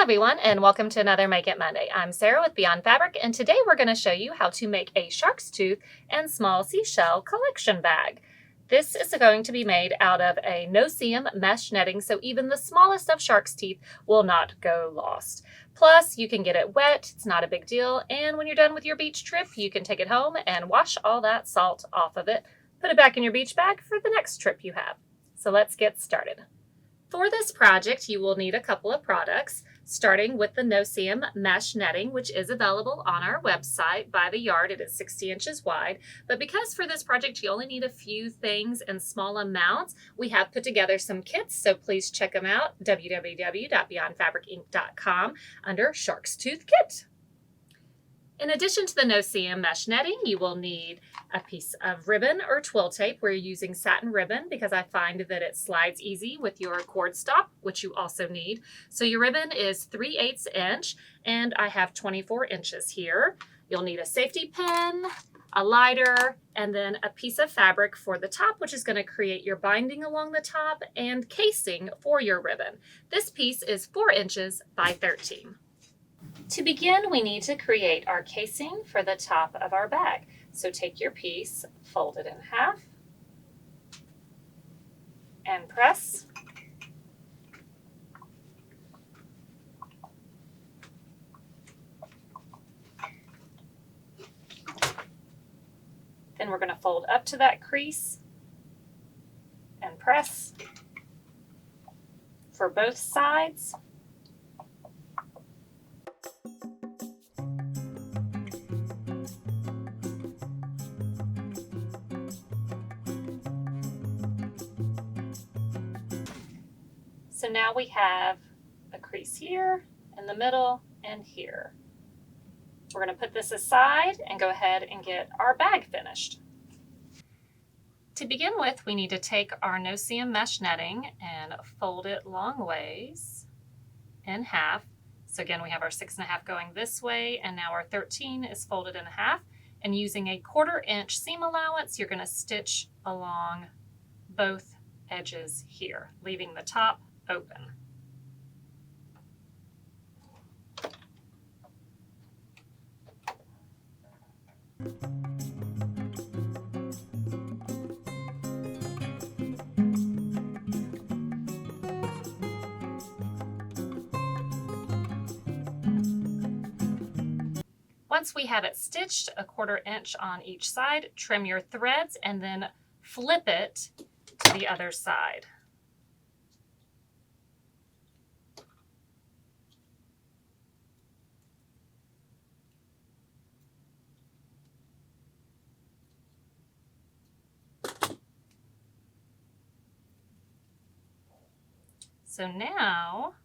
everyone, and welcome to another Make It Monday. I'm Sarah with Beyond Fabric, and today we're going to show you how to make a shark's tooth and small seashell collection bag. This is going to be made out of a noseeum mesh netting, so even the smallest of shark's teeth will not go lost. Plus, you can get it wet, it's not a big deal, and when you're done with your beach trip, you can take it home and wash all that salt off of it, put it back in your beach bag for the next trip you have. So let's get started. For this project, you will need a couple of products, starting with the noseeum mesh netting, which is available on our website by the yard. It is 60 inches wide, but because for this project you only need a few things in small amounts, we have put together some kits, so please check them out, www.beyondfabricinc.com under Shark's Tooth Kit. In addition to the noseeum mesh netting, you will need a piece of ribbon or twill tape. We're using satin ribbon because I find that it slides easy with your cord stop, which you also need. So your ribbon is 3/8 inch, and I have 24 inches here. You'll need a safety pin, a lighter, and then a piece of fabric for the top, which is going to create your binding along the top, and casing for your ribbon. This piece is 4 inches by 13. To begin, we need to create our casing for the top of our bag. So take your piece, fold it in half, and press. Then we're going to fold up to that crease and press for both sides. So now we have a crease here, in the middle, and here. We're going to put this aside and go ahead and get our bag finished. To begin with, we need to take our noseeum mesh netting and fold it long ways in half. So again, we have our 6.5 going this way, and now our 13 is folded in half. And using a 1/4 inch seam allowance, you're going to stitch along both edges here, leaving the top open. Once we have it stitched, a 1/4 inch on each side, trim your threads and then flip it to the other side. So now,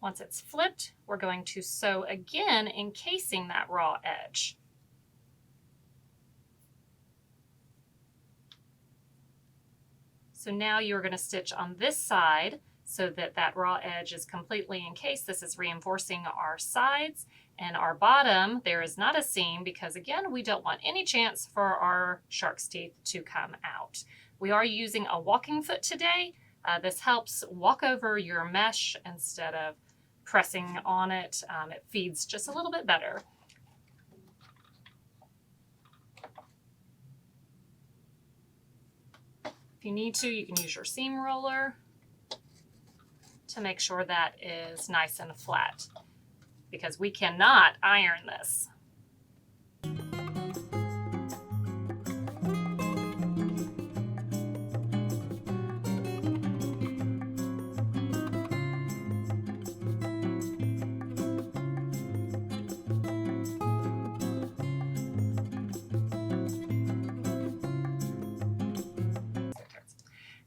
once it's flipped, we're going to sew again, encasing that raw edge. So now you're going to stitch on this side so that that raw edge is completely encased. This is reinforcing our sides, and our bottom, there is not a seam because again, we don't want any chance for our shark's teeth to come out. We are using a walking foot today. This helps walk over your mesh instead of pressing on it. It feeds just a little bit better. If you need to, you can use your seam roller to make sure that is nice and flat, because we cannot iron this.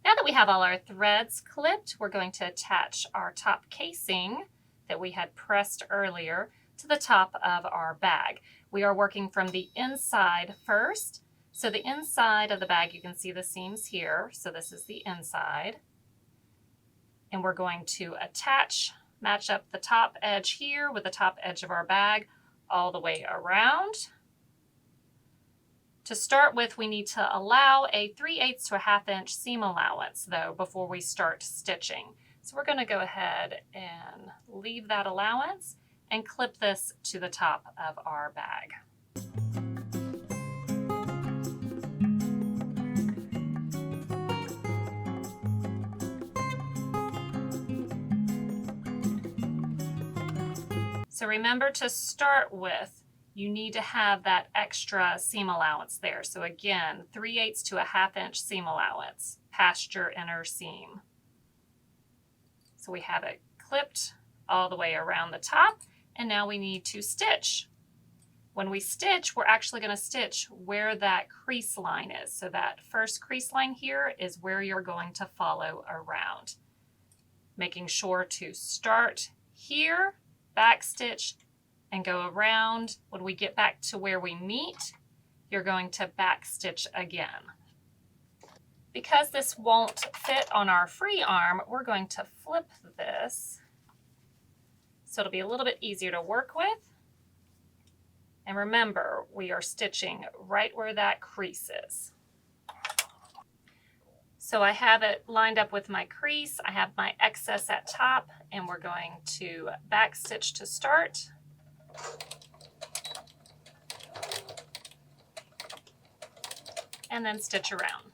Now that we have all our threads clipped, we're going to attach our top casing that we had pressed earlier to the top of our bag. We are working from the inside first. So the inside of the bag, you can see the seams here. So this is the inside. And we're going to match up the top edge here with the top edge of our bag all the way around. To start with, we need to allow a 3/8 to a 1/2 inch seam allowance though before we start stitching. So we're going to go ahead and leave that allowance and clip this to the top of our bag. So remember to start with, you need to have that extra seam allowance there. So again, 3/8 to a 1/2 inch seam allowance past your inner seam. So we have it clipped all the way around the top, and now we need to stitch. When we stitch, we're actually going to stitch where that crease line is. So that first crease line here is where you're going to follow around. Making sure to start here, back stitch, and go around. When we get back to where we meet, you're going to back stitch again. Because this won't fit on our free arm, we're going to flip this so it'll be a little bit easier to work with. And remember, we are stitching right where that crease is. So I have it lined up with my crease. I have my excess at top, and we're going to back stitch to start. And then stitch around.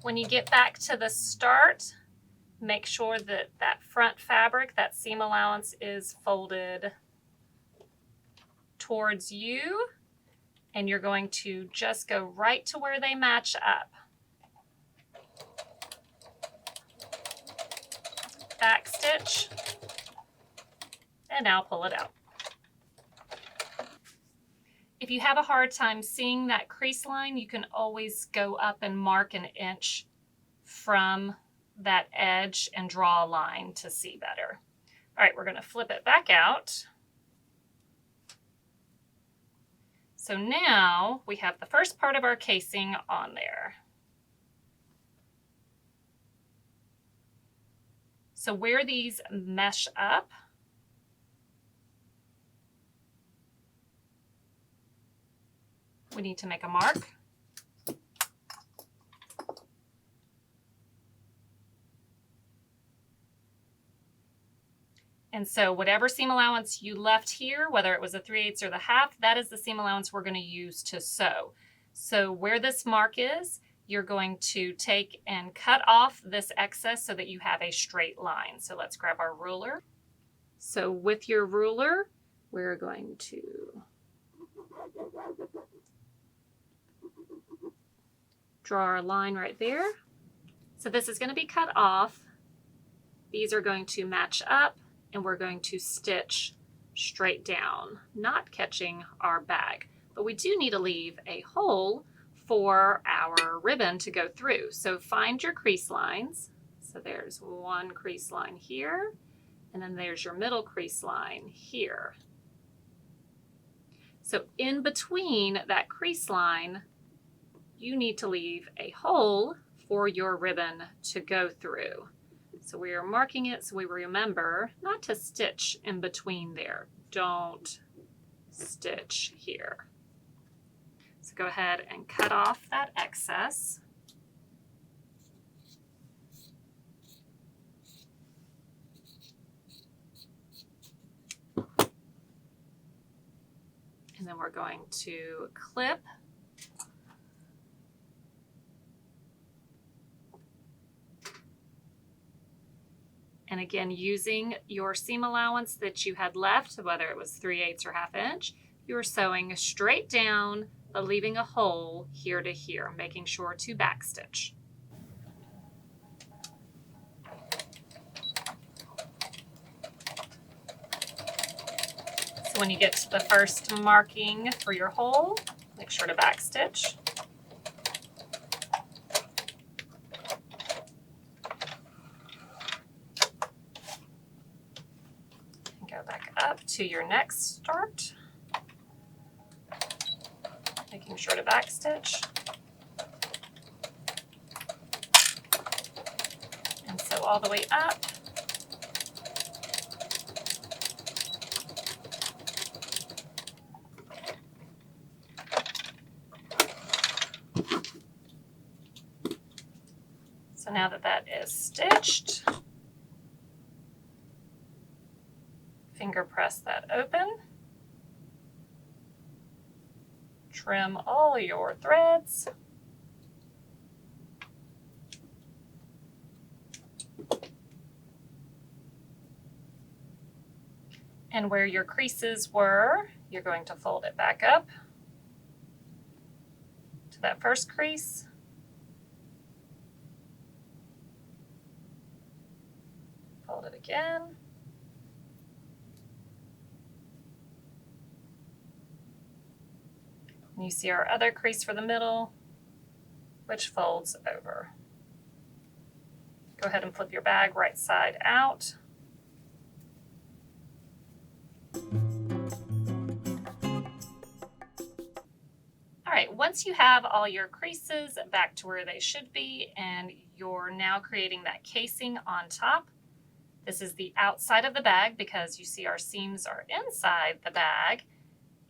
When you get back to the start, make sure that that front fabric, that seam allowance, is folded towards you, and you're going to just go right to where they match up. Back stitch, and now pull it out. If you have a hard time seeing that crease line, you can always go up and mark 1 inch from that edge and draw a line to see better. All right, we're going to flip it back out. So now we have the first part of our casing on there. So where these mesh up, we need to make a mark. And so whatever seam allowance you left here, whether it was a 3/8 or the 1/2, that is the seam allowance we're going to use to sew. So where this mark is, you're going to take and cut off this excess so that you have a straight line. So let's grab our ruler. So with your ruler, we're going to draw our line right there. So this is going to be cut off. These are going to match up, and we're going to stitch straight down, not catching our bag. But we do need to leave a hole for our ribbon to go through. So find your crease lines. So there's one crease line here, and then there's your middle crease line here. So in between that crease line, you need to leave a hole for your ribbon to go through. So we are marking it so we remember not to stitch in between there. Don't stitch here. So go ahead and cut off that excess. And then we're going to clip and again, using your seam allowance that you had left, whether it was 3/8 or 1/2 inch, you are sewing straight down, but leaving a hole here to here, making sure to backstitch. So when you get to the first marking for your hole, make sure to backstitch. Go back up to your next start. making sure to back stitch. And sew all the way up. So now that that is stitched, finger press that open. Trim all your threads. And where your creases were, you're going to fold it back up to that first crease. Fold it again. And you see our other crease for the middle, which folds over. Go ahead and flip your bag right side out. All right, once you have all your creases back to where they should be and you're now creating that casing on top, this is the outside of the bag because you see our seams are inside the bag,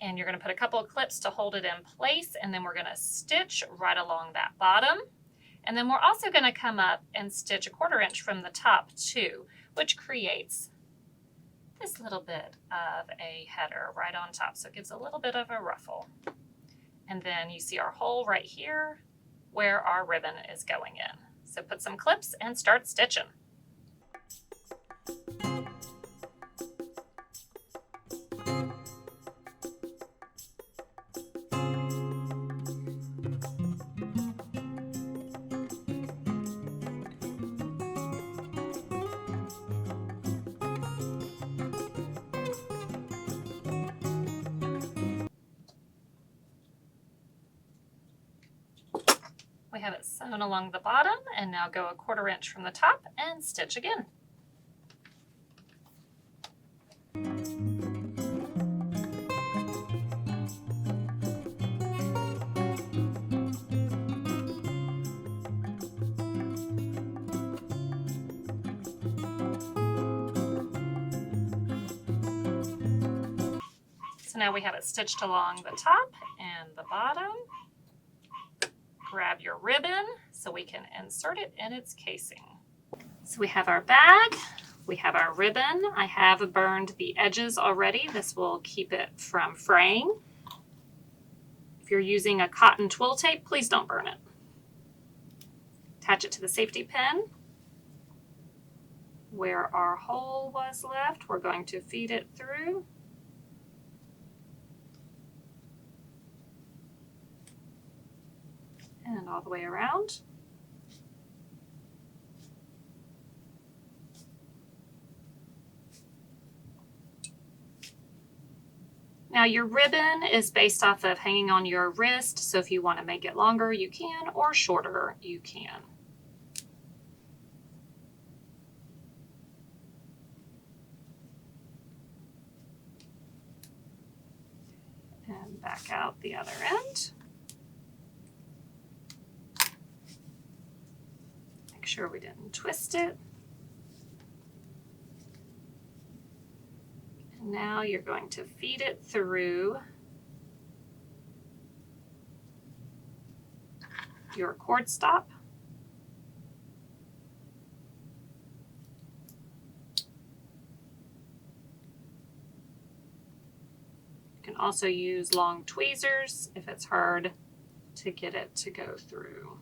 and you're going to put a couple of clips to hold it in place, and then we're going to stitch right along that bottom. And then we're also going to come up and stitch 1/4 inch from the top too, which creates this little bit of a header right on top. So it gives a little bit of a ruffle. And then you see our hole right here where our ribbon is going in. So put some clips and start stitching. We have it sewn along the bottom, and now go 1/4 inch from the top and stitch again. So now we have it stitched along the top and the bottom. Grab your ribbon so we can insert it in its casing. So we have our bag, we have our ribbon. I have burned the edges already. This will keep it from fraying. If you're using a cotton twill tape, please don't burn it. Attach it to the safety pin. Where our hole was left, we're going to feed it through. And all the way around. Now your ribbon is based off of hanging on your wrist, so if you want to make it longer, you can, or shorter, you can. And back out the other end. Make sure we didn't twist it. And now you're going to feed it through your cord stop. You can also use long tweezers if it's hard to get it to go through.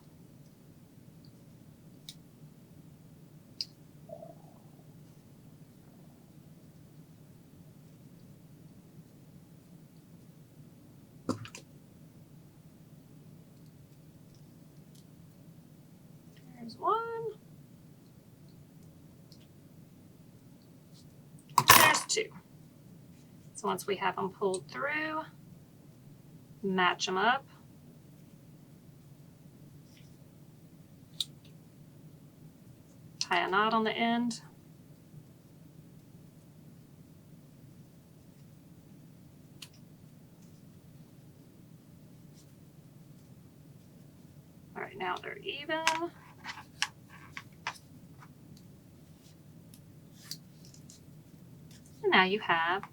There's one. There's two. So once we have them pulled through, match them up. Tie a knot on the end. now they're even. And now you have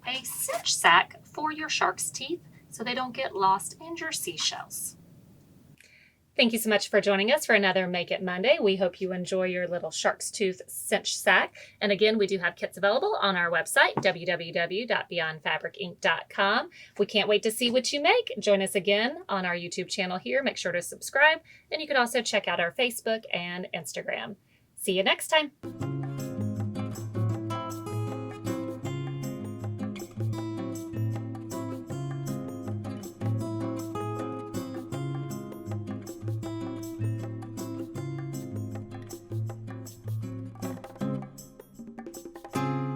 a cinch sack for your shark's teeth so they don't get lost in your seashells. Thank you so much for joining us for another Make It Monday. We hope you enjoy your little shark's tooth cinch sack. And again, we do have kits available on our website, www.beyondfabricinc.com. We can't wait to see what you make. Join us again on our YouTube channel here. Make sure to subscribe. And you can also check out our Facebook and Instagram. See you next time.